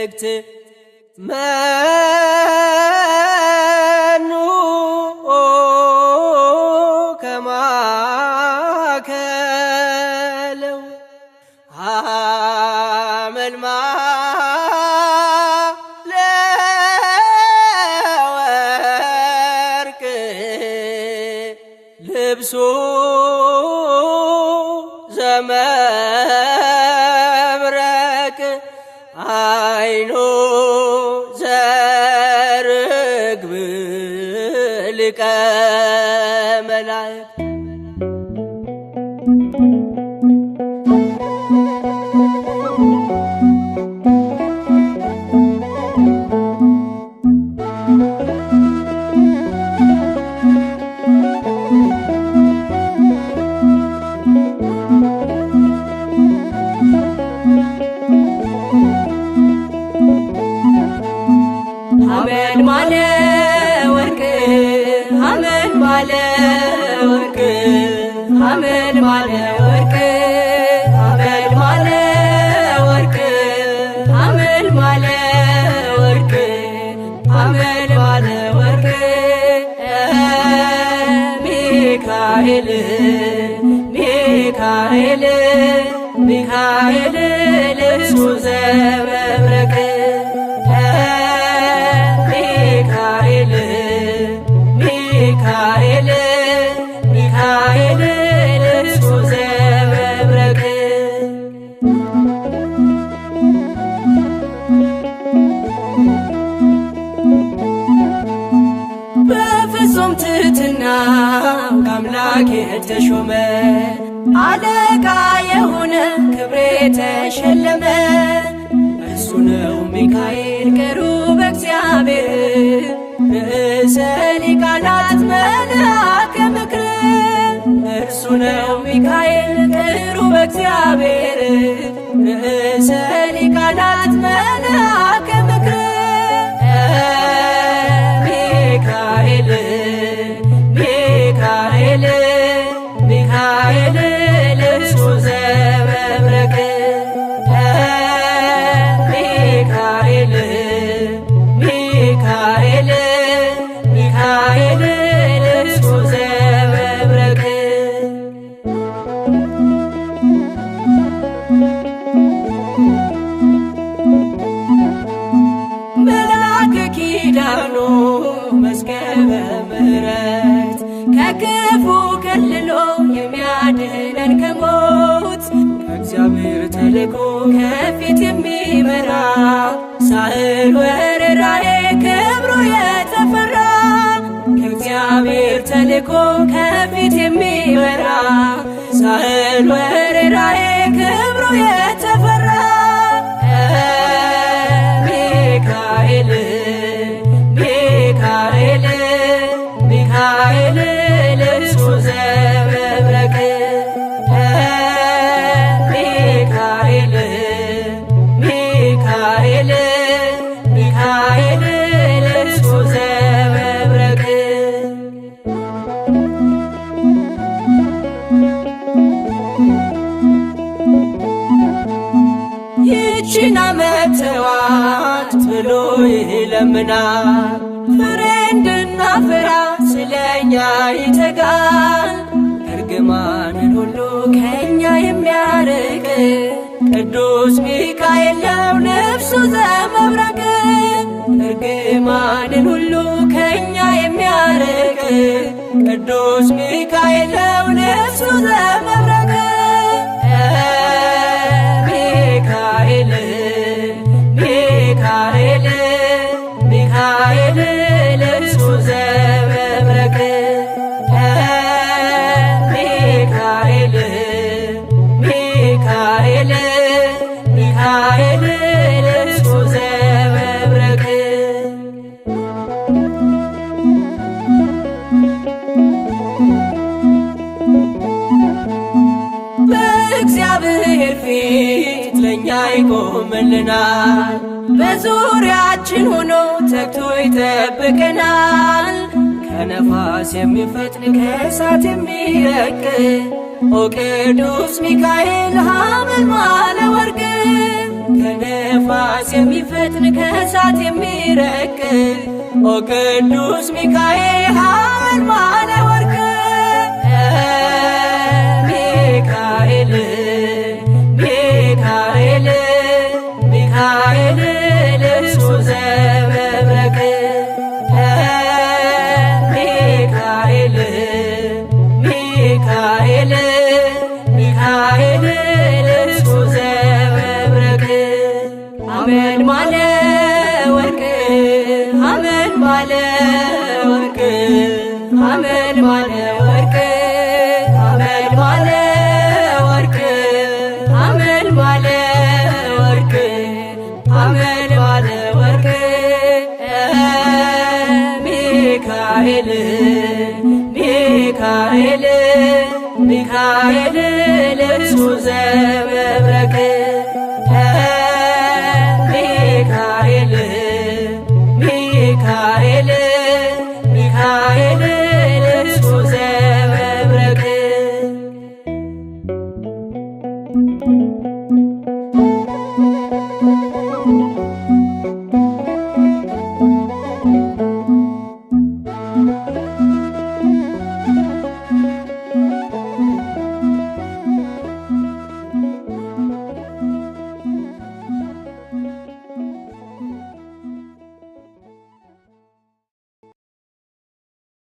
መላእክት ከማከለው ሐመልማለ ወርቅ ልብሱ ዘመብረቅ አይኑ ዘርግብ ሊቀ መላእክት ሐመልማለ ወርቅ ሐመልማለ ወርቅ ሐመልማለ ወርቅ ሐመልማለ ወርቅ ሐመልማለ ወርቅ ሐመልማለ ወርቅ ሚካኤል ሚካኤል ሚካኤል ልብሱ ዘመብረቅ ሚካኤል ሚካኤል ሚካኤል ልብሱ ዘመብረቅ በፍጹም ትሕትና ከአምላክ የተሾመ አለቃ የሆነ ክብር የተሸለመ እርሱ ነው ሚካኤል ቅሩበ እግዚአብሔር ርዕሰ ሊቃናት መልአከ ምክር እርሱ ነው ሚካኤል ቅሩበ እግዚአብሔር ርዕሰ ሊቃናት መልአከ ምክር ሚካኤል ሚካኤል ሚካኤል ልብሱ ዘመብረቅ ሚካኤል ሚካኤል ሚካኤል ልብሱ ዘመብረቅ መልአከ ኪዳኑ መዝገበ ምሕረት ከክፉ ከልሎ የሚያድነን ከሞት ከእግዚአብሔር ተልኮ ከፊት የሚመራ ሳህል ወርራዬ ክብሩ የተፈራ ከእግዚአብሔር ተልኮ ከፊት የሚመራ ሳህል ወርራዬ ክብሩ የተፈራ ሚካኤል ሚካኤል ሚካኤል ልብሱ ዘመብረቅ ሚካኤል ሚካኤል ሚካኤል ልብሱ ዘመብረቅ ይህችን ዓመት ተዋት ብሎ ይለምናል ፍሬ እንድናፈራ ስለኛ ይተጋል እርግማንን ሁሉ ከኛ የሚያርቅ ቅዱስ ሚካኤል ነው ልብሱ ዘመብረቅ እርግማንን ሁሉ ከኛ የሚያርቅ ቅዱስ ሚካኤል ነው ልብሱ ዘመብረቅ ሚካኤል ሚካኤል ሚካኤል ልብሱ ዘመብረቅ ሚካኤል ሚካኤል ሚካኤል ልብሱ ዘመብረቅ ይሆንልናል። በዙሪያችን ሆኖ ተግቶ ይጠብቀናል። ከነፋስ የሚፈጥን ከእሳት የሚረቅ ኦ ቅዱስ ሚካኤል ሐመልማለ ወርቅ ከነፋስ የሚፈጥን ከእሳት የሚረቅ ኦ ቅዱስ ሚካኤል ሐመልማለ ወርቅ ሚካኤል ሚካኤል ሚካኤል ልብሱ ዘመብረቅ ሚካኤል ሚካኤል ሚካኤል ልብሱ ዘመብረቅ ሐመልማለ ወርቅ ሐመልማለ ወርቅ ሐመልማለ ወርቅ ሐመልማለ ወርቅ ሐመልማለ ወርቅ ሐመልማለ ወርቅ ሚካኤል ሚካኤል ሚካኤል ልብሱ